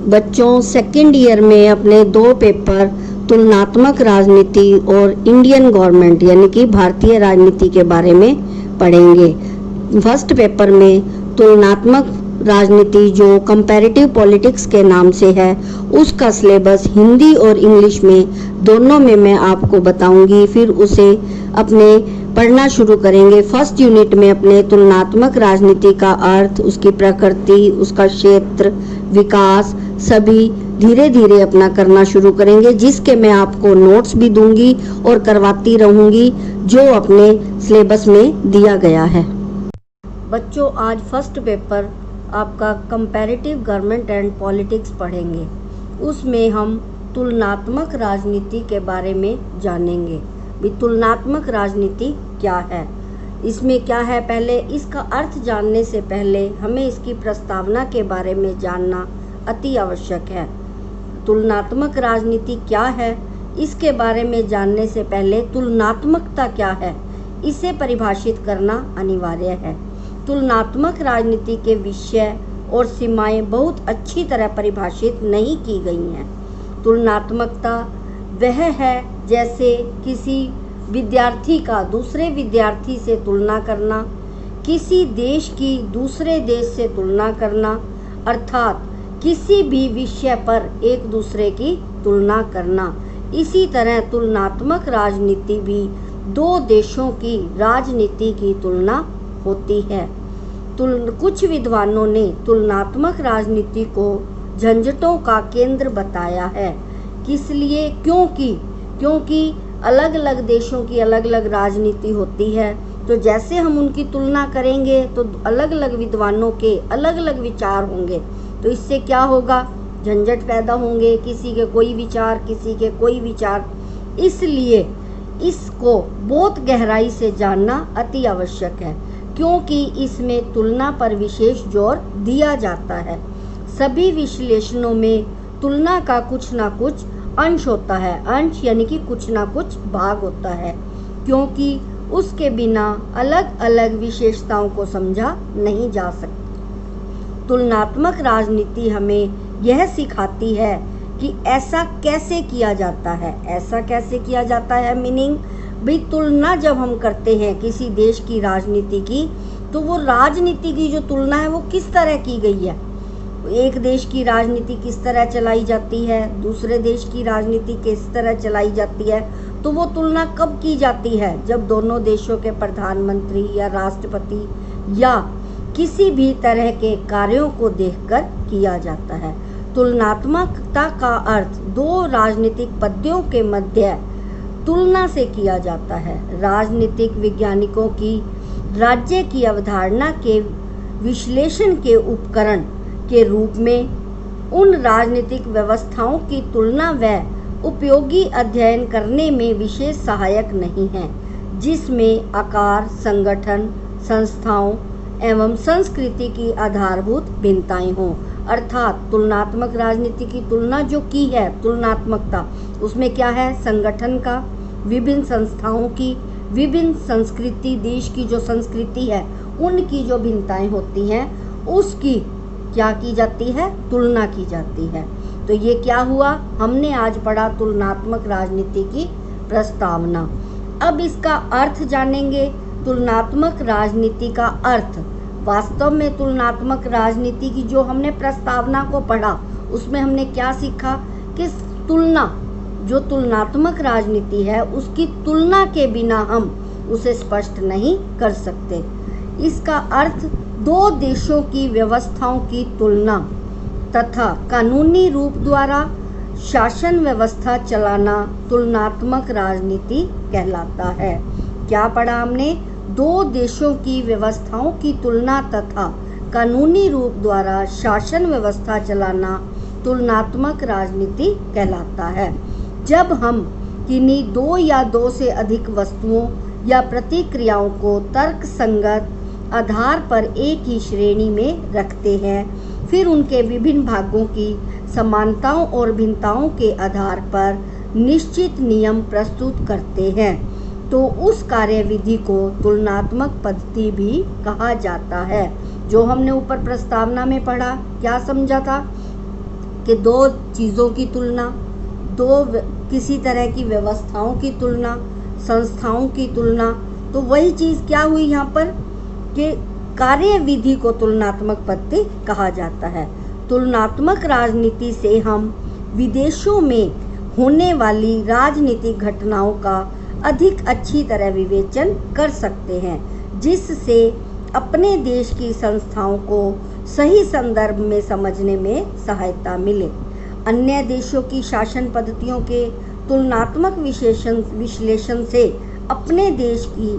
बच्चों second year में अपने दो पेपर तुलनात्मक राजनीति और इंडियन गवर्नमेंट यानी कि भारतीय राजनीति के बारे में पढ़ेंगे। फर्स्ट पेपर में तुलनात्मक राजनीति जो कंपैरेटिव पॉलिटिक्स के नाम से है, उसका सिलेबस हिंदी और इंग्लिश में दोनों में मैं आपको बताऊंगी। फिर उसे अपने पढ़ना शुरू करेंगे। फर्स्ट यूनिट में अपने तुलनात्मक राजनीति का अर्थ, उसकी प्रकृति, उसका क्षेत्र, विकास सभी धीरे धीरे अपना करना शुरू करेंगे, जिसके मैं आपको नोट्स भी दूंगी और करवाती रहूंगी जो अपने सिलेबस में दिया गया है। बच्चों, आज फर्स्ट पेपर आपका कंपैरेटिव गवर्नमेंट एंड पॉलिटिक्स पढ़ेंगे। उसमें हम तुलनात्मक राजनीति के बारे में जानेंगे। भी तुलनात्मक राजनीति क्या है, इसमें क्या है, पहले इसका अर्थ जानने से पहले हमें इसकी प्रस्तावना के बारे में जानना अति आवश्यक है। तुलनात्मक राजनीति क्या है, इसके बारे में जानने से पहले तुलनात्मकता क्या है, इसे परिभाषित करना अनिवार्य है। तुलनात्मक राजनीति के विषय और सीमाएं बहुत अच्छी तरह परिभाषित नहीं की गई हैं। तुलनात्मकता वह है जैसे किसी विद्यार्थी का दूसरे विद्यार्थी से तुलना करना, किसी देश की दूसरे देश से तुलना करना, अर्थात किसी भी विषय पर एक दूसरे की तुलना करना। इसी तरह तुलनात्मक राजनीति भी दो देशों की राजनीति की तुलना होती है। कुछ विद्वानों ने तुलनात्मक राजनीति को झंझटों का केंद्र बताया है। किस लिए? क्योंकि अलग अलग देशों की अलग अलग राजनीति होती है, तो जैसे हम उनकी तुलना करेंगे तो अलग अलग विद्वानों के अलग अलग विचार होंगे, तो इससे क्या होगा, झंझट पैदा होंगे, किसी के कोई विचार, किसी के कोई विचार। इसलिए इसको बहुत गहराई से जानना अति आवश्यक है, क्योंकि इसमें तुलना पर विशेष जोर दिया जाता है। सभी विश्लेषणों में तुलना का कुछ ना कुछ अंश होता है, अंश यानी कि कुछ ना कुछ भाग होता है, क्योंकि उसके बिना अलग अलग विशेषताओं को समझा नहीं जा सकता। तुलनात्मक राजनीति हमें यह सिखाती है कि ऐसा कैसे किया जाता है। ऐसा कैसे किया जाता है मीनिंग भाई, तुलना जब हम करते हैं किसी देश की राजनीति की, तो वो राजनीति की जो तुलना है वो किस तरह की गई है। एक देश की राजनीति किस तरह चलाई जाती है, दूसरे देश की राजनीति किस तरह चलाई जाती है, तो वो तुलना कब की जाती है, जब दोनों देशों के प्रधानमंत्री या राष्ट्रपति या किसी भी तरह के कार्यों को देखकर किया जाता है। तुलनात्मकता का अर्थ दो राजनीतिक पद्धतियों के मध्य तुलना से किया जाता है। राजनीतिक वैज्ञानिकों की राज्य की अवधारणा के विश्लेषण के उपकरण के रूप में उन राजनीतिक व्यवस्थाओं की तुलना व उपयोगी अध्ययन करने में विशेष सहायक नहीं है, जिसमें आकार, संगठन, संस्थाओं एवं संस्कृति की आधारभूत भिन्नताएं हों। अर्थात तुलनात्मक राजनीति की तुलना जो की है, तुलनात्मकता, उसमें क्या है, संगठन का, विभिन्न संस्थाओं की, विभिन्न संस्कृति, देश की जो संस्कृति है उनकी जो भिन्नताएं होती हैं उसकी क्या की जाती है, तुलना की जाती है। तो ये क्या हुआ, हमने आज पढ़ा तुलनात्मक राजनीति की प्रस्तावना। अब इसका अर्थ जानेंगे। तुलनात्मक राजनीति का अर्थ, वास्तव में तुलनात्मक राजनीति की जो हमने प्रस्तावना को पढ़ा उसमें हमने क्या सीखा कि तुलना, जो तुलनात्मक राजनीति है उसकी तुलना के बिना हम उसे स्पष्ट नहीं कर सकते। इसका अर्थ दो देशों की व्यवस्थाओं की तुलना तथा कानूनी रूप द्वारा शासन व्यवस्था चलाना तुलनात्मक राजनीति कहलाता है। क्या पढ़ा हमने, दो देशों की व्यवस्थाओं की तुलना तथा कानूनी रूप द्वारा शासन व्यवस्था चलाना तुलनात्मक राजनीति कहलाता है। जब हम किन्हीं दो या दो से अधिक वस्तुओं या प्रतिक्रियाओं को तर्कसंगत आधार पर एक ही श्रेणी में रखते हैं, फिर उनके विभिन्न भागों की समानताओं और भिन्नताओं के आधार पर निश्चित नियम प्रस्तुत करते हैं, तो उस कार्यविधि को तुलनात्मक पद्धति भी कहा जाता है। जो हमने ऊपर प्रस्तावना में पढ़ा, क्या समझा था, कि दो चीज़ों की तुलना, किसी तरह की व्यवस्थाओं की तुलना, संस्थाओं की तुलना। तो वही चीज़ क्या हुई यहाँ पर कि कार्य विधि को तुलनात्मक पद्धति कहा जाता है। तुलनात्मक राजनीति से हम विदेशों में होने वाली राजनीतिक घटनाओं का अधिक अच्छी तरह विवेचन कर सकते हैं, जिससे अपने देश की संस्थाओं को सही संदर्भ में समझने में सहायता मिले। अन्य देशों की शासन पद्धतियों के तुलनात्मक विश्लेषण से अपने देश की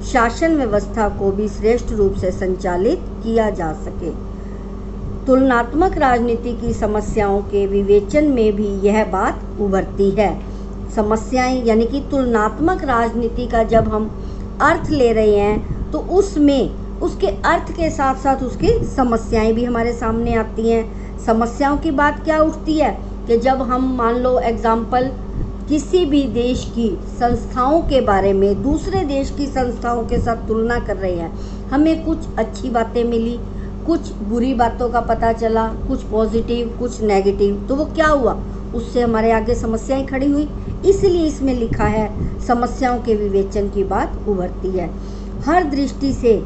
शासन व्यवस्था को भी श्रेष्ठ रूप से संचालित किया जा सके। तुलनात्मक राजनीति की समस्याओं के विवेचन में भी यह बात उभरती है। समस्याएं यानी कि तुलनात्मक राजनीति का जब हम अर्थ ले रहे हैं तो उसमें उसके अर्थ के साथ साथ उसकी समस्याएं भी हमारे सामने आती हैं। समस्याओं की बात क्या उठती है कि जब हम मान लो एग्जाम्पल किसी भी देश की संस्थाओं के बारे में दूसरे देश की संस्थाओं के साथ तुलना कर रहे हैं, हमें कुछ अच्छी बातें मिली, कुछ बुरी बातों का पता चला, कुछ पॉजिटिव कुछ नेगेटिव, तो वो क्या हुआ, उससे हमारे आगे समस्याएं खड़ी हुई। इसलिए इसमें लिखा है समस्याओं के विवेचन की बात उभरती है। हर दृष्टि से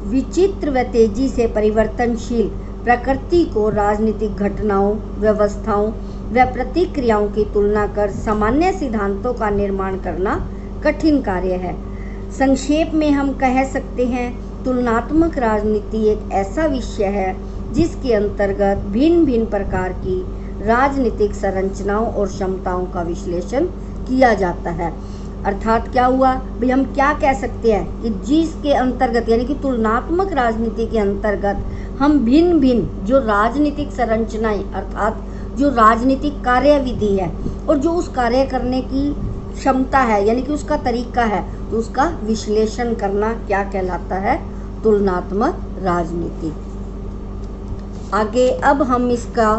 विचित्र व तेजी से परिवर्तनशील प्रकृति को राजनीतिक घटनाओं, व्यवस्थाओं व प्रतिक्रियाओं की तुलना कर सामान्य सिद्धांतों का निर्माण करना कठिन कार्य है। संक्षेप में हम कह सकते हैं तुलनात्मक राजनीति एक ऐसा विषय है जिसके अंतर्गत भिन्न भिन्न प्रकार की राजनीतिक संरचनाओं और क्षमताओं का विश्लेषण किया जाता है। अर्थात क्या हुआ भाई, हम क्या कह सकते हैं कि जिसके अंतर्गत यानी कि तुलनात्मक राजनीति के अंतर्गत हम भिन्न भिन्न जो राजनीतिक संरचनाएं अर्थात जो राजनीतिक कार्यविधि है और जो उस कार्य करने की क्षमता है यानी कि उसका तरीका है, तो उसका विश्लेषण करना क्या कहलाता है, तुलनात्मक राजनीति। आगे अब हम इसका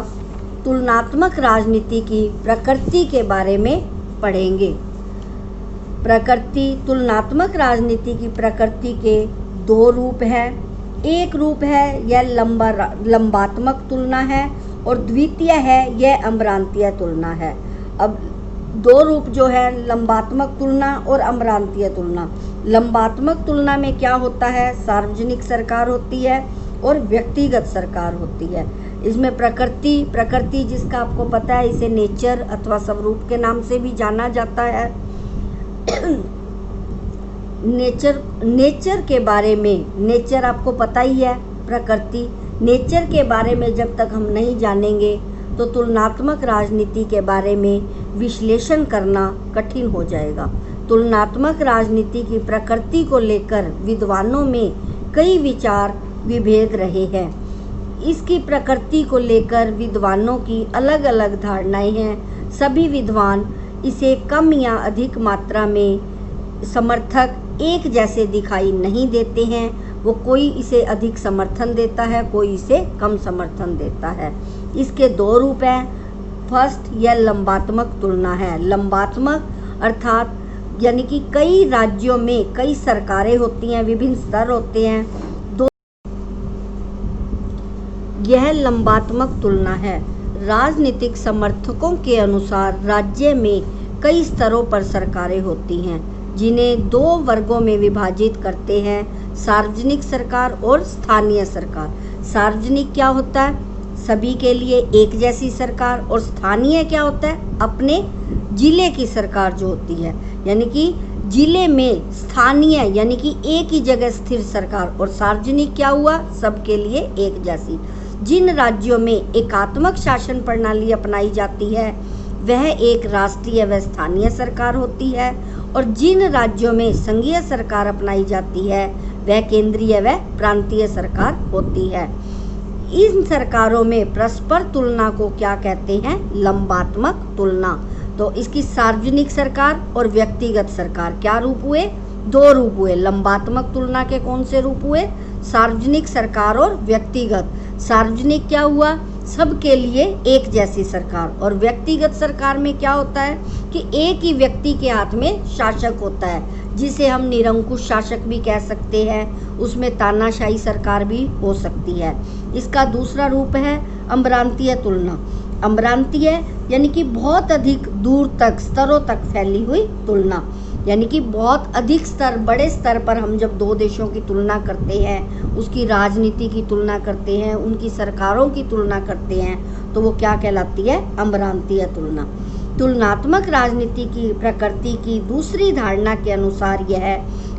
तुलनात्मक राजनीति की प्रकृति के बारे में पढ़ेंगे। प्रकृति, तुलनात्मक राजनीति की प्रकृति के दो रूप है। एक रूप है यह लंबात्मक तुलना है और द्वितीय है यह अमरांतीय तुलना है। अब दो रूप जो है लंबात्मक तुलना और अमरांतीय तुलना। लंबात्मक तुलना में क्या होता है, सार्वजनिक सरकार होती है और व्यक्तिगत सरकार होती है। इसमें प्रकृति जिसका आपको पता है, इसे नेचर अथवा स्वरूप के नाम से भी जाना जाता है। नेचर के बारे में, नेचर आपको पता ही है, प्रकृति नेचर के बारे में जब तक हम नहीं जानेंगे तो तुलनात्मक राजनीति के बारे में विश्लेषण करना कठिन हो जाएगा। तुलनात्मक राजनीति की प्रकृति को लेकर विद्वानों में कई विचार विभेद रहे हैं। इसकी प्रकृति को लेकर विद्वानों की अलग अलग धारणाएं हैं। सभी विद्वान इसे कम या अधिक मात्रा में समर्थक एक जैसे दिखाई नहीं देते हैं। वो कोई इसे अधिक समर्थन देता है, कोई इसे कम समर्थन देता है। इसके दो रूप हैं। फर्स्ट, यह लंबात्मक तुलना है। लंबात्मक अर्थात यानी कि कई राज्यों में कई सरकारें होती हैं, विभिन्न स्तर होते हैं। यह लंबात्मक तुलना है। राजनीतिक समर्थकों के अनुसार राज्य में कई स्तरों पर सरकारें होती हैं, जिन्हें दो वर्गों में विभाजित करते हैं, सार्वजनिक सरकार और स्थानीय सरकार। सार्वजनिक क्या होता है, सभी के लिए एक जैसी सरकार, और स्थानीय क्या होता है, अपने जिले की सरकार जो होती है, यानी कि जिले में स्थानीय यानी कि एक ही जगह स्थिर सरकार। और सार्वजनिक क्या हुआ, सबके लिए एक जैसी। जिन राज्यों में एकात्मक शासन प्रणाली अपनाई जाती है वह एक राष्ट्रीय व स्थानीय सरकार होती है, और जिन राज्यों में संघीय सरकार अपनाई जाती है वह केंद्रीय व प्रांतीय सरकार होती है। इन सरकारों में परस्पर तुलना को क्या कहते हैं, लंबात्मक तुलना। तो इसकी सार्वजनिक सरकार और व्यक्तिगत सरकार क्या रूप हुए, दो रूप हुए। लंबात्मक तुलना के कौन से रूप हुए, सार्वजनिक सरकार और व्यक्तिगत। सार्वजनिक क्या हुआ, सबके लिए एक जैसी सरकार, और व्यक्तिगत सरकार में क्या होता है कि एक ही व्यक्ति के हाथ में शासक होता है, जिसे हम निरंकुश शासक भी कह सकते हैं। उसमें तानाशाही सरकार भी हो सकती है। इसका दूसरा रूप है अमरांतीय तुलना। अमरांतीय यानी कि बहुत अधिक दूर तक, स्तरों तक फैली हुई तुलना, यानी कि बहुत अधिक स्तर, बड़े स्तर पर हम जब दो देशों की तुलना करते हैं, उसकी राजनीति की तुलना करते हैं, उनकी सरकारों की तुलना करते हैं, तो वो क्या कहलाती है? अमरांतीय तुलना। तुलनात्मक राजनीति की प्रकृति की दूसरी धारणा के अनुसार यह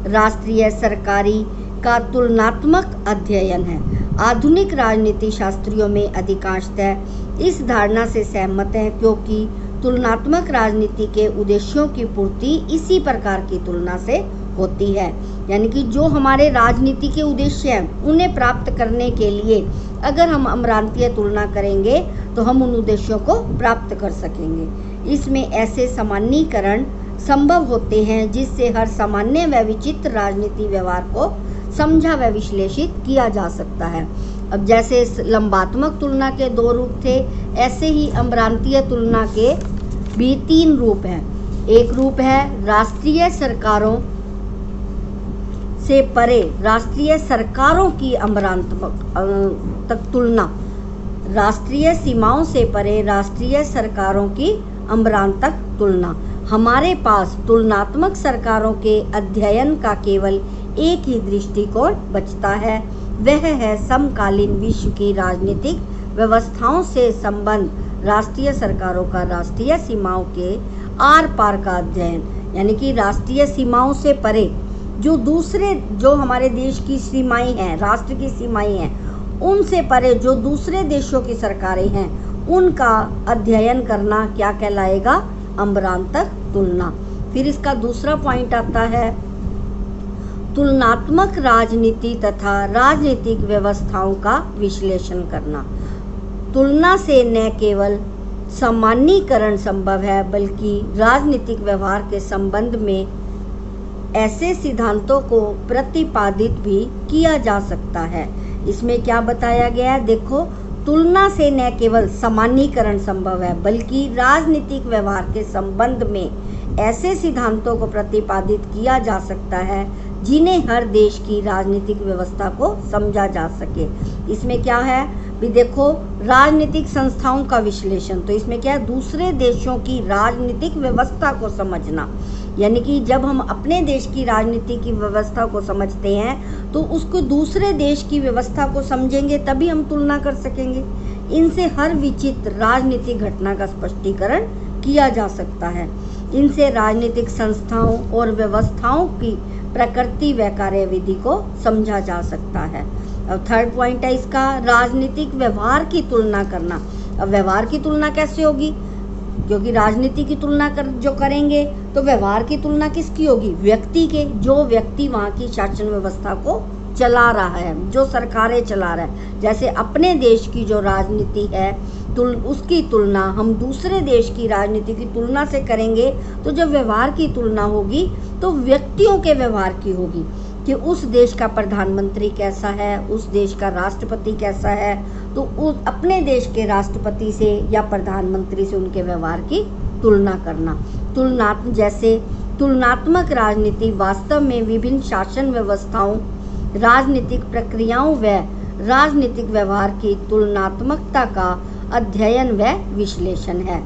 राष्ट्रीय सरकारी का तुलनात्मक अध्ययन है। आधुनिक राजनीति शास्त्रियों में अधिकांशतः इस धारणा से सहमत हैं, क्योंकि तुलनात्मक राजनीति के उद्देश्यों की पूर्ति इसी प्रकार की तुलना से होती है। यानी कि जो हमारे राजनीति के उद्देश्य हैं, उन्हें प्राप्त करने के लिए अगर हम अमरांतीय तुलना करेंगे तो हम उन उद्देश्यों को प्राप्त कर सकेंगे। इसमें ऐसे सामान्यीकरण संभव होते हैं जिससे हर सामान्य व विचित्र राजनीति व्यवहार को समझा व विश्लेषित किया जा सकता है। अब जैसे लंबात्मक तुलना के 2 रूप थे, ऐसे ही अमरांतीय तुलना के भी 3 रूप हैं। एक रूप है राष्ट्रीय सरकारों से परे राष्ट्रीय सरकारों की अमरांतक तक तुलना, राष्ट्रीय सीमाओं से परे राष्ट्रीय सरकारों की अमरांतक तुलना। हमारे पास तुलनात्मक सरकारों के अध्ययन का केवल एक ही दृष्टिकोण बचता है, वह है समकालीन विश्व की राजनीतिक व्यवस्थाओं से संबंध राष्ट्रीय सरकारों का राष्ट्रीय सीमाओं के आर पार का अध्ययन। यानी कि राष्ट्रीय सीमाओं से परे जो हमारे देश की सीमाएं हैं, राष्ट्र की सीमाएं हैं, उनसे परे जो दूसरे देशों की सरकारें हैं, उनका अध्ययन करना क्या कहलाएगा? अमरांतक तुलना। फिर इसका दूसरा पॉइंट आता है तुलनात्मक राजनीति तथा राजनीतिक व्यवस्थाओं का विश्लेषण करना। तुलना से न केवल सामान्यीकरण संभव है, बल्कि राजनीतिक व्यवहार के संबंध में ऐसे सिद्धांतों को प्रतिपादित भी किया जा सकता है। इसमें क्या बताया गया है? देखो, तुलना से न केवल सामान्यीकरण संभव है, बल्कि राजनीतिक व्यवहार के संबंध में ऐसे सिद्धांतों को प्रतिपादित किया जा सकता है जिन्हें हर देश की राजनीतिक व्यवस्था को समझा जा सके। इसमें क्या है भी? देखो, राजनीतिक संस्थाओं का विश्लेषण, तो इसमें क्या है? दूसरे देशों की राजनीतिक व्यवस्था को समझना। यानी कि जब हम अपने देश की राजनीति की व्यवस्था को समझते हैं तो उसको दूसरे देश की व्यवस्था को समझेंगे, तभी हम तुलना कर सकेंगे। इनसे हर विचित्र राजनीतिक घटना का स्पष्टीकरण किया जा सकता है। इनसे राजनीतिक संस्थाओं और व्यवस्थाओं की प्रकृति व कार्यविधि को समझा जा सकता है। अब थर्ड पॉइंट है इसका, राजनीतिक व्यवहार की तुलना करना। अब व्यवहार की तुलना कैसे होगी? क्योंकि राजनीति की तुलना जो करेंगे तो व्यवहार की तुलना किसकी होगी? व्यक्ति के, जो व्यक्ति वहाँ की शासन व्यवस्था को चला रहा है, जो सरकारें चला रहा है। जैसे अपने देश की जो राजनीति है उसकी तुलना हम दूसरे देश की राजनीति की तुलना से करेंगे, तो जब व्यवहार की तुलना होगी तो व्यक्तियों के व्यवहार की होगी कि उस देश का प्रधानमंत्री कैसा है, उस देश का राष्ट्रपति कैसा है, तो उस अपने देश के राष्ट्रपति से या प्रधानमंत्री से उनके व्यवहार की तुलना करना। जैसे तुलनात्मक राजनीति वास्तव में विभिन्न शासन व्यवस्थाओं, राजनीतिक प्रक्रियाओं व राजनीतिक व्यवहार की तुलनात्मकता का अध्ययन व विश्लेषण है।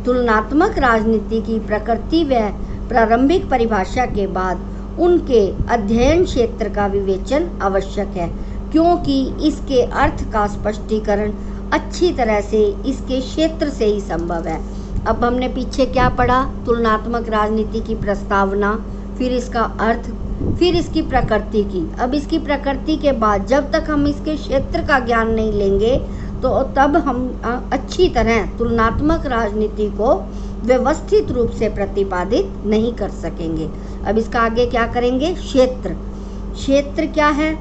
तुलनात्मक राजनीति की प्रकृति व प्रारंभिक परिभाषा के बाद उनके अध्ययन क्षेत्र का विवेचन आवश्यक है, क्योंकि इसके अर्थ का स्पष्टीकरण अच्छी तरह से इसके क्षेत्र से ही संभव है। अब हमने पीछे क्या पढ़ा? तुलनात्मक राजनीति की प्रस्तावना, फिर इसका अर्थ, फिर इसकी प्रकृति की। अब इसकी प्रकृति के बाद जब तक हम इसके क्षेत्र का ज्ञान नहीं लेंगे तो तब हम अच्छी तरह तुलनात्मक राजनीति को व्यवस्थित रूप से प्रतिपादित नहीं कर सकेंगे। अब इसका आगे क्या करेंगे? क्षेत्र। क्षेत्र क्या है?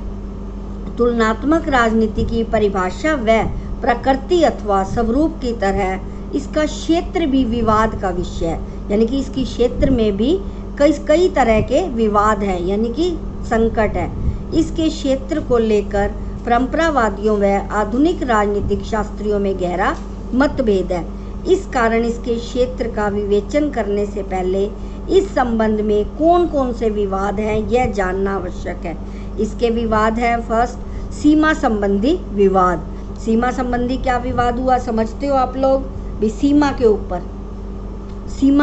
तुलनात्मक राजनीति की परिभाषा व प्रकृति अथवा स्वरूप की तरह इसका क्षेत्र भी विवाद का विषय है। यानी कि इसकी क्षेत्र में भी कई तरह के विवाद हैं, यानी कि संकट है। इसके क्षेत्र को लेकर परंपरावादियों व आधुनिक राजनीतिक शास्त्रियों में गहरा मतभेद है। इस कारण इसके क्षेत्र का विवेचन करने से पहले इस संबंध में कौन कौन से विवाद हैं यह जानना आवश्यक है। इसके विवाद है, फर्स्ट, सीमा संबंधी विवाद। सीमा संबंधी क्या विवाद हुआ समझते हो आप लोग? भी सीमा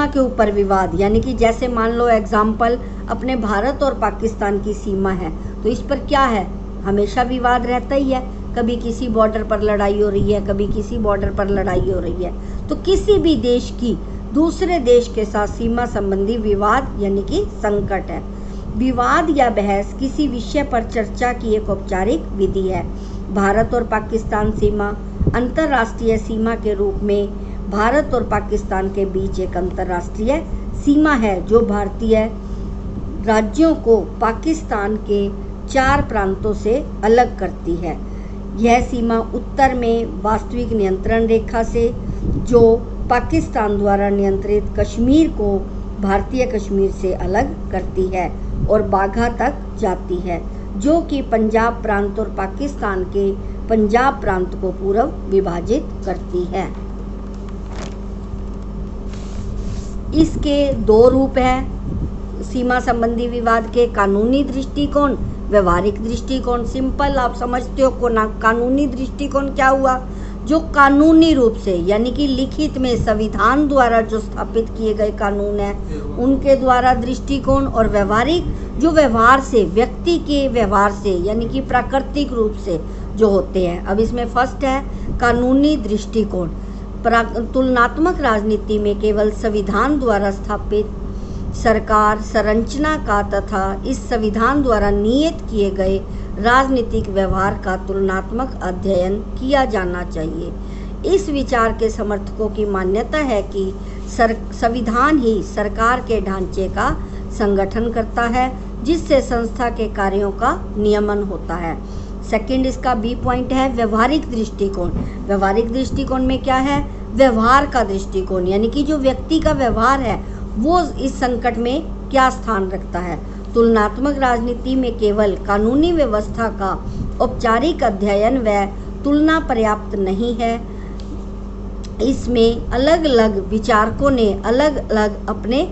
के ऊपर विवाद, यानी कि जैसे मान लो एग्जाम्पल अपने भारत और पाकिस्तान की सीमा है, तो इस पर क्या है, हमेशा विवाद रहता ही है। कभी किसी बॉर्डर पर लड़ाई हो रही है, कभी किसी बॉर्डर पर लड़ाई हो रही है। तो किसी भी देश की दूसरे देश के साथ सीमा संबंधी विवाद यानी कि संकट है। विवाद या बहस किसी विषय पर चर्चा की एक औपचारिक विधि है। भारत और पाकिस्तान सीमा अंतर्राष्ट्रीय सीमा के रूप में भारत और पाकिस्तान के बीच एक अंतर्राष्ट्रीय सीमा है जो भारतीय राज्यों को पाकिस्तान के 4 प्रांतों से अलग करती है। यह सीमा उत्तर में वास्तविक नियंत्रण रेखा से, जो पाकिस्तान द्वारा नियंत्रित कश्मीर को भारतीय कश्मीर से अलग करती है, और बाघा तक जाती है, जो कि पंजाब प्रांत और पाकिस्तान के पंजाब प्रांत को पूर्व विभाजित करती है। इसके 2 रूप हैं सीमा संबंधी विवाद के, कानूनी दृष्टिकोण, व्यवहारिक दृष्टिकोण। सिंपल आप समझते हो को ना। कानूनी दृष्टिकोण क्या हुआ, जो कानूनी रूप से यानी कि लिखित में संविधान द्वारा जो स्थापित किए गए कानून है उनके द्वारा दृष्टिकोण, और व्यवहारिक जो व्यवहार से, व्यक्ति के व्यवहार से यानी कि प्राकृतिक रूप से जो होते हैं। अब इसमें फर्स्ट है कानूनी दृष्टिकोण। तुलनात्मक राजनीति में केवल संविधान द्वारा स्थापित सरकार संरचना का तथा इस संविधान द्वारा नियत किए गए राजनीतिक व्यवहार का तुलनात्मक अध्ययन किया जाना चाहिए। इस विचार के समर्थकों की मान्यता है कि संविधान ही सरकार के ढांचे का संगठन करता है, जिससे संस्था के कार्यों का नियमन होता है। सेकंड इसका बी पॉइंट है व्यवहारिक दृष्टिकोण। व्यवहारिक दृष्टिकोण में क्या है, व्यवहार का दृष्टिकोण, यानी कि जो व्यक्ति का व्यवहार है वो इस संकट में क्या स्थान रखता है। तुलनात्मक राजनीति में केवल कानूनी व्यवस्था का औपचारिक अध्ययन व तुलना पर्याप्त नहीं है। इसमें अलग अलग विचारकों ने अलग अलग अपने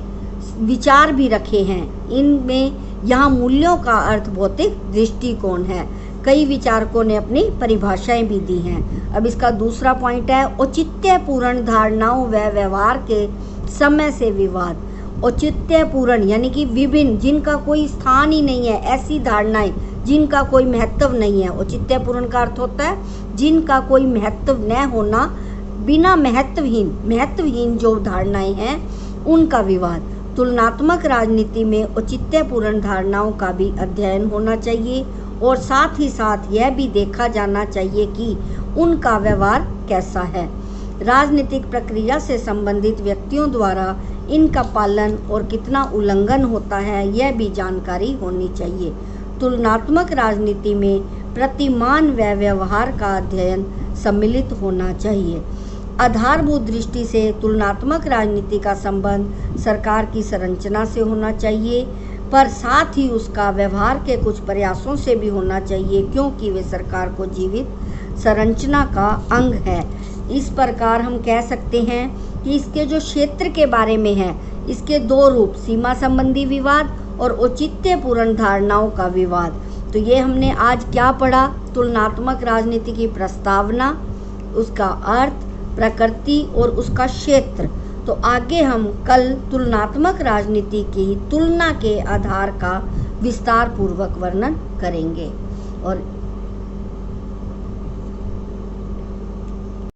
विचार भी रखे हैं। इनमें यहाँ मूल्यों का अर्थ भौतिक दृष्टिकोण है। कई विचारकों ने अपनी परिभाषाएं भी दी हैं। अब इसका दूसरा पॉइंट है औचित्यपूर्ण धारणाओं व व्यवहार के समय से विवाद। औचित्यपूर्ण यानी कि विभिन्न, जिनका कोई स्थान ही नहीं है, ऐसी धारणाएं जिनका कोई महत्व नहीं है। औचित्यपूर्ण का अर्थ होता है जिनका कोई महत्व न होना, बिना महत्वहीन जो धारणाएं हैं उनका विवाद। तुलनात्मक राजनीति में औचित्यपूर्ण धारणाओं का भी अध्ययन होना चाहिए, और साथ ही साथ यह भी देखा जाना चाहिए कि उनका व्यवहार कैसा है। राजनीतिक प्रक्रिया से संबंधित व्यक्तियों द्वारा इनका पालन और कितना उल्लंघन होता है, यह भी जानकारी होनी चाहिए। तुलनात्मक राजनीति में प्रतिमान व व्यवहार का अध्ययन सम्मिलित होना चाहिए। आधारभूत दृष्टि से तुलनात्मक राजनीति का संबंध सरकार की संरचना से होना चाहिए, पर साथ ही उसका व्यवहार के कुछ प्रयासों से भी होना चाहिए, क्योंकि वे सरकार को जीवित संरचना का अंग है। इस प्रकार हम कह सकते हैं कि इसके जो क्षेत्र के बारे में है, इसके 2 रूप, सीमा संबंधी विवाद और औचित्यपूर्ण धारणाओं का विवाद। तो ये हमने आज क्या पढ़ा, तुलनात्मक राजनीति की प्रस्तावना, उसका अर्थ, प्रकृति और उसका क्षेत्र। तो आगे हम कल तुलनात्मक राजनीति की तुलना के आधार का विस्तार पूर्वक वर्णन करेंगे। और